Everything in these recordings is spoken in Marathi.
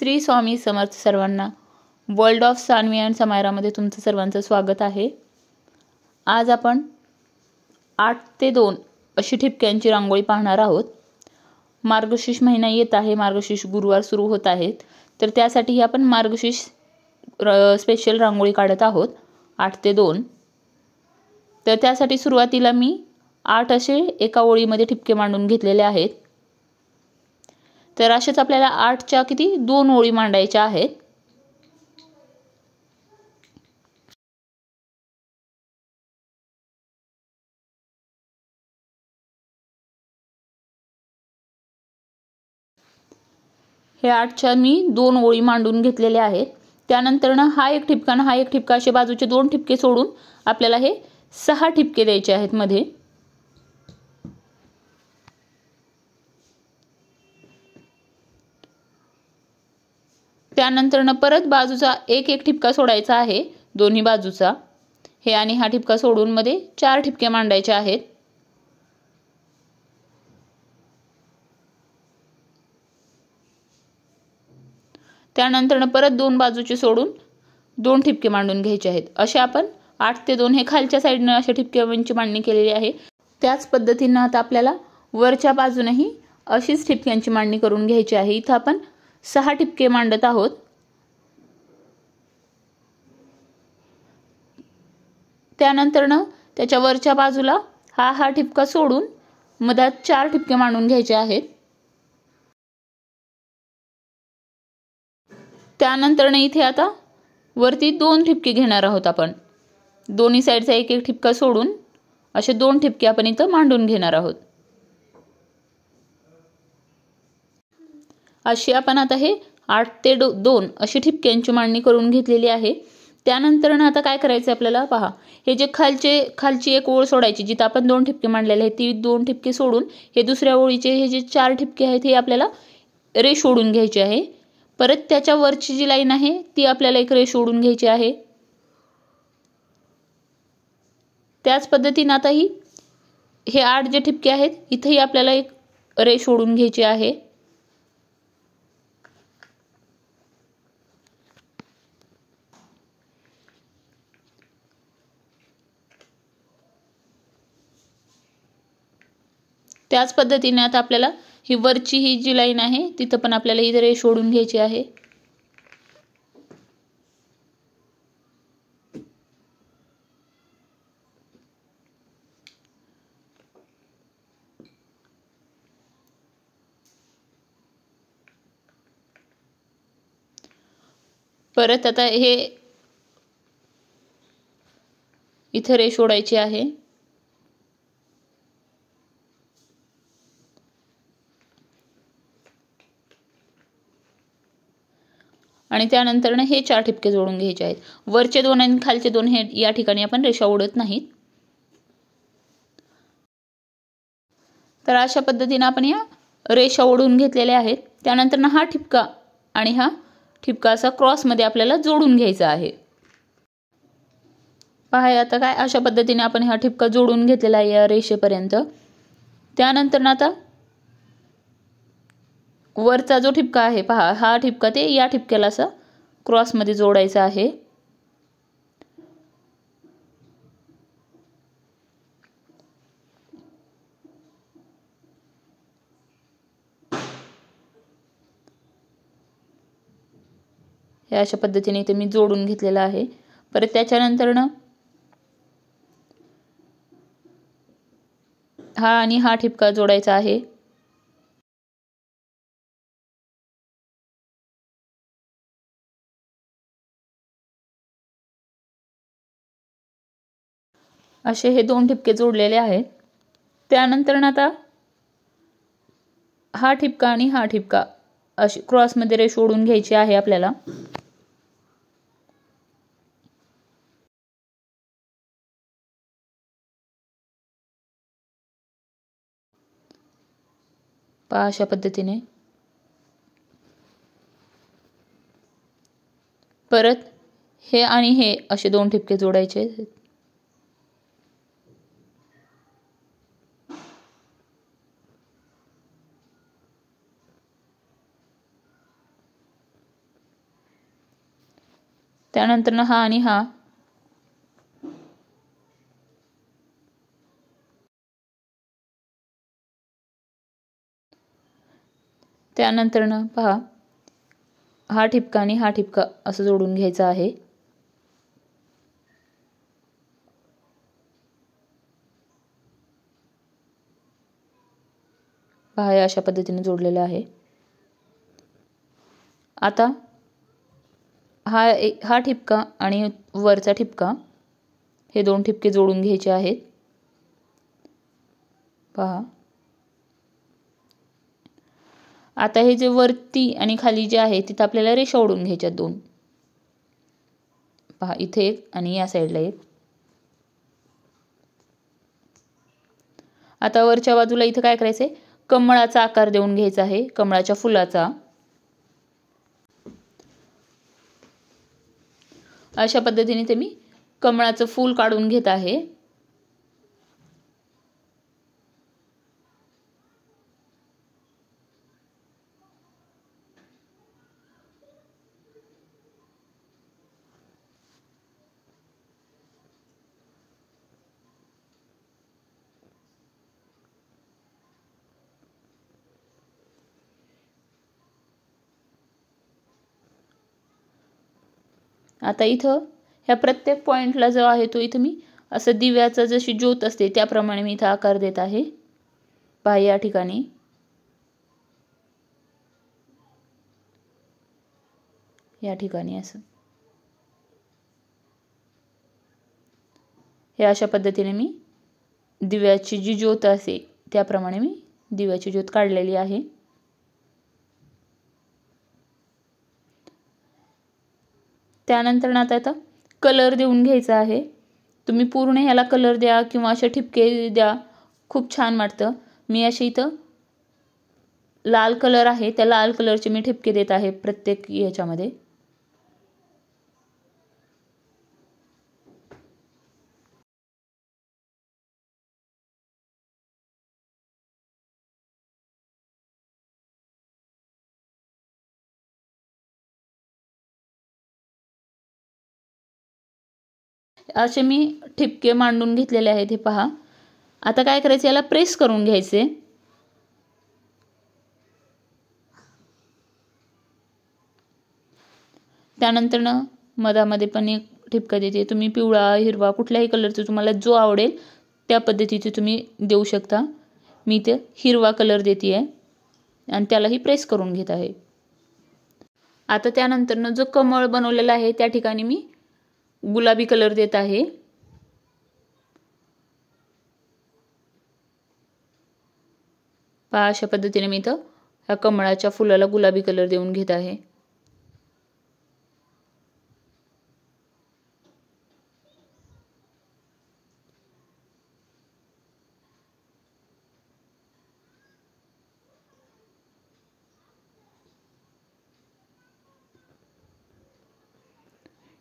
श्री स्वामी समर्थ सर्वांना। वर्ल्ड ऑफ सान्वी अँड समायरामध्ये तुमचं सर्वांचं स्वागत आहे। आज आपण 8 ते 2 अशी ठिपक्यांची रांगोळी पाहणार आहोत। मार्गशीर्ष महिना येत आहे, मार्गशीर्ष गुरुवार सुरू होत आहेत, तर त्यासाठी आपण मार्गशीर्ष स्पेशल रांगोळी काढत आहोत 8 ते 2। तर त्यासाठी सुरुवातीला मी 8 असे एका ओळीमध्ये ठिपके मांडून घेतलेले आहेत। तर अशाच आपल्याला 8च्या किती 2 ओळी मांडायच्या आहेत। हे 8च्या मी 2 ओळी मांडून घेतलेल्या आहेत। त्यानंतर हा एक ठिपका आणि हा एक ठिपका असे बाजूचे 2 ठिपके सोडून आपल्याला हे 6 ठिपके द्यायचे आहेत मध्ये। त्यानंतर परत बाजूचा एक ठिपका सोडायचा आहे दोन्ही बाजूचा। हे आणि हा ठिपका सोडून मध्ये 4 ठिपके मांडायचे आहेत। त्यानंतर परत 2 बाजूचे सोडून 2 ठिपके मांडून घ्यायचे आहेत। असे आपण 8 ते 2 हे खालच्या साइडने अशा ठिपक्यांची मांडणी केलेली आहे। त्याच पद्धतीने आता आपल्याला वरच्या बाजूनेही अशीच ठिपक्यांची मांडणी करून घ्यायची आहे। इथे आपण 6 ठिपके मांडत आहोत। त्यानंतर त्याच्या वरच्या बाजूला हा ठिपका सोडून मधात 4 ठिपके मांडून घ्यायचे आहेत। त्यानंतर इथे आता वरती 2 ठिपके घेणार आहोत आपण। दोन्ही साइडचा एक ठिपका सोडून असे 2 ठिपके आपण इथे मांडून घेणार आहोत। अशी आपण आता हे 8 ते 2 अशी ठिपक्यांची मांडणी करून घेतलेली आहे। त्यानंतर आता काय करायचं आपल्याला पहा, हे जे खालची एक ओळ सोडायची, जिथे आपण 2 ठिपके मांडलेले आहेत ती 2 ठिपके सोडून हे दुसऱ्या ओळीचे हे जे 4 ठिपके आहेत हे आपल्याला रेष ओढून घ्यायची आहे। परत त्याच्या वरची जी लाईन आहे ती आपल्याला एक रेष ओढून घ्यायची आहे। त्याच पद्धतीने आता हे 8 जे ठिपके आहेत इथेही आपल्याला एक रेष ओढून घ्यायची आहे। त्याच पद्धतीने आता आपल्याला ही वरची ही जी लाईन आहे तिथे पण आपल्याला ही रेष ओढून घ्यायची आहे। परत आता हे इथे रेष ओढायची आहे। आणि त्यानंतर हे 4 ठिपके जोडून घ्यायचे आहेत। वरचे 2 आणि खालचे 2 हे या ठिकाणी आपण रेषा ओढत नाहीत। तर अशा पद्धतीने आपण या रेषा ओढून घेतलेल्या आहेत। त्यानंतर हा ठिपका आणि हा ठिपका असा क्रॉस मध्ये आपल्याला जोडून घ्यायचा आहे। पहा आता काय अशा पद्धतीने आपण हा ठिपका जोडून घेतलेला आहे या रेषेपर्यंत। त्यानंतर आता वरचा जो ठिपका आहे पहा, हा ठिपका ते या ठिपक्याला असा क्रॉस मध्ये जोडायचा आहे। हे अशा पद्धतीने इथे मी जोडून घेतलेला आहे। परत त्याच्यानंतर हा आणि हा ठिपका जोडायचा आहे। असे हे 2 ठिपके जोडलेले आहेत। त्यानंतर आता हा ठिपका आणि हा ठिपका अशी क्रॉस मध्ये रेष ओढून घ्यायची आहे आपल्याला। पहा अशा पद्धतीने परत हे आणि हे असे 2 ठिपके जोडायचे। त्यानंतर हा आणि हा त्यानंतर पहा हा ठिपका आणि हा ठिपका असं जोडून घ्यायचा आहे। पहा हे अशा पद्धतीने जोडलेलं आहे। आता हा ठिपका आणि वरचा ठिपका हे दोन ठिपके जोडून घ्यायचे आहेत। पहा आता हे जे वरती आणि खाली जे आहे तिथे आपल्याला रेषा ओढून घ्यायच्या दोन। पहा इथे एक आणि या साईडला एक। आता वरच्या बाजूला इथे काय करायचंय, कमळाचा आकार देऊन घ्यायचा आहे, कमळाच्या फुलाचा। अशा पद्धतीने ते मी कमळाचं फूल काढून घेत आहे। आता इथं ह्या प्रत्येक पॉइंटला जो आहे तो इथं मी असं दिव्याचा जशी ज्योत असते त्याप्रमाणे मी इथं आकार देत आहे। पहा या ठिकाणी या ठिकाणी असं हे अशा पद्धतीने मी दिव्याची जी ज्योत असते त्याप्रमाणे मी दिव्याची ज्योत काढलेली आहे। त्यानंतर आता कलर देऊन घ्यायचा आहे। तुम्ही पूर्ण ह्याला कलर द्या किंवा असे ठिपके द्या, खूप छान वाटतं। मी असे इथं लाल कलर आहे त्या लाल कलरचे मी ठिपके देत आहे प्रत्येक याच्यामध्ये। असे मी ठिपके मांडून घेतलेले आहेत हे पहा। आता काय करायचं, याला प्रेस करून घ्यायचे। त्यानंतर मधामध्ये पण एक ठिपका देते। तुम्ही पिवळा हिरवा कुठल्याही कलरचा तुम्हाला जो आवडेल त्या पद्धतीचे तुम्ही देऊ शकता। मी इथे हिरवा कलर देते आहे आणि त्यालाही प्रेस करून घेत आहे। आता त्यानंतर जो कमळ बनवलेला आहे त्या ठिकाणी मी गुलाबी कलर देत आहे। पहा अशा पद्धतीने मी इथं ह्या कमळाच्या फुलाला गुलाबी कलर देऊन घेत आहे।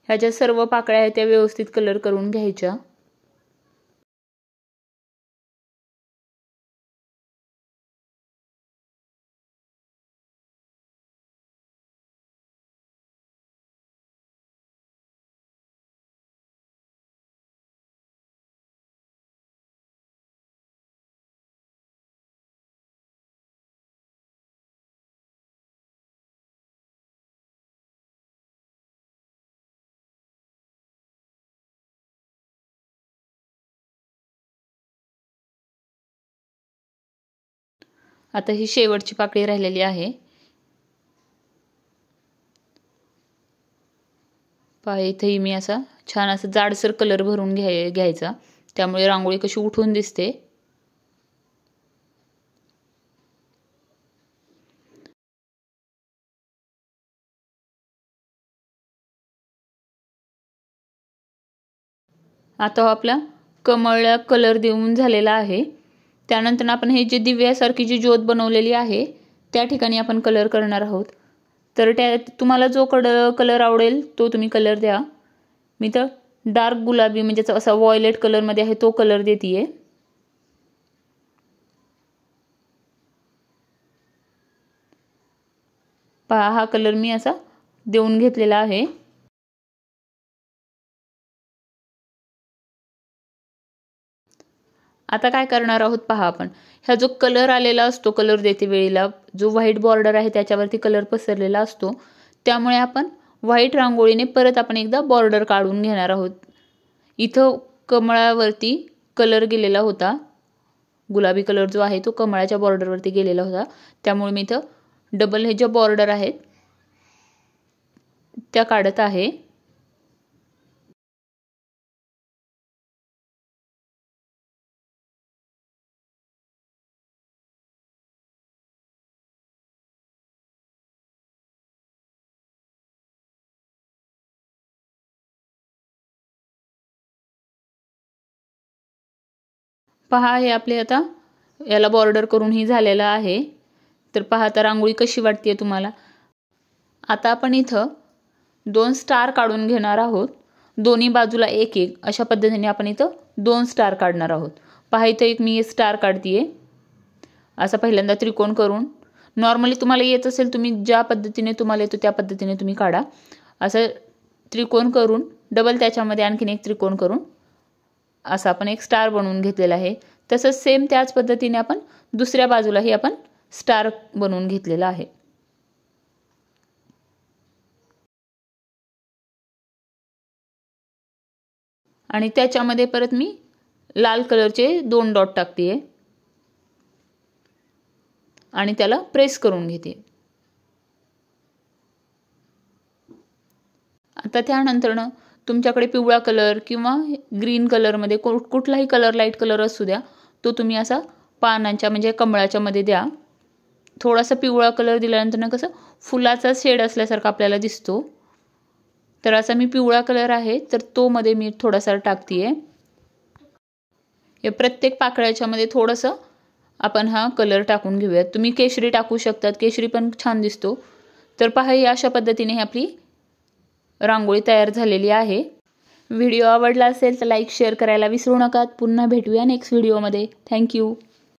ह्या ज्या सर्व पाकळ्या आहेत त्या व्यवस्थित कलर करून घ्यायच्या। आता ही शेवटची पाकळी राहिलेली आहे। पहा इथेही मी असा छान असा जाडसर कलर भरून घ्यायचा, त्यामुळे रांगोळी कशी उठून दिसते। आता आपला कमळला कलर देऊन झालेला आहे। त्यानंतर आपण हे जे दिव्यासारखी जी ज्योत बनवलेली आहे त्या ठिकाणी आपण कलर करणार आहोत। तर तुम्हाला जो कलर आवडेल तो तुम्ही कलर द्या। मी तर डार्क गुलाबी म्हणजे असा व्हायलेट कलर मध्ये आहे तो कलर देतीये। पहा हा कलर मी असा देऊन घेतलेला आहे। आता काय करणार आहोत पहा आपण. ह्या जो कलर आलेला असतो, कलर देते वेळेला जो व्हाईट बॉर्डर आहे त्याच्यावरती कलर पसरलेला असतो, त्यामुळे आपण व्हाईट रांगोळीने परत आपण एकदा बॉर्डर काढून घेणार आहोत. इथं कमळावरती कलर गेलेला होता, गुलाबी कलर जो आहे तो कमळाच्या बॉर्डरवरती गेलेला होता, त्यामुळे मी इथं डबल हे ज्या बॉर्डर आहेत त्या काढत आहे. पहा हे आपले आता याला बॉर्डर करून ही झालेला आहे. तर पहा आता रांगोळी कशी वाटते तुम्हाला. आता आपण इथं 2 स्टार काढून घेणार आहोत. दोन्ही बाजूला एक एक अशा पद्धतीने आपण इथं 2 स्टार काढणार आहोत. पहा इथं एक मी स्टार काढतीये. असा पहिल्यांदा त्रिकोण करून, नॉर्मली तुम्हाला येत असेल तुम्ही ज्या पद्धतीने तुम्हाला येतो त्या पद्धतीने तुम्ही काढा. असं त्रिकोण करून डबल त्याच्यामध्ये आणखीन एक त्रिकोण करून असा आपण एक स्टार बनवून घेतलेला आहे. तसंच सेम त्याच पद्धतीने आपण दुसऱ्या बाजूलाही आपण स्टार बनवून घेतलेला आहे. आणि त्याच्यामध्ये परत मी लाल कलरचे 2 डॉट टाकते आणि त्याला प्रेस करून घेते. आता त्यानंतरनं तुमच्याकडे पिवळा कलर किंवा ग्रीन कलरमध्ये कुठलाही कलर, लाईट कलर असू द्या, तो तुम्ही असा पानांच्या म्हणजे कमळाच्या मध्ये द्या. थोडासा पिवळा कलर दिल्यानंतर कसं फुलाचा शेड असल्यासारखा आपल्याला दिसतो. तर असा मी पिवळा कलर आहे तर तो मध्ये मी थोडासा टाकतीये. या प्रत्येक पाकळ्याच्या मध्ये थोडंसं आपण हा कलर टाकून घेऊयात. तुम्ही केशरी टाकू शकतात, केशरी पण छान दिसतो. तर पहा ही अशा पद्धतीने ही आपली रांगोळी तयार झालेली आहे. व्हिडिओ आवडला असेल तर लाईक शेअर करायला विसरू नका. पुन्हा भेटूया नेक्स्ट व्हिडिओमध्ये. थँक्यू.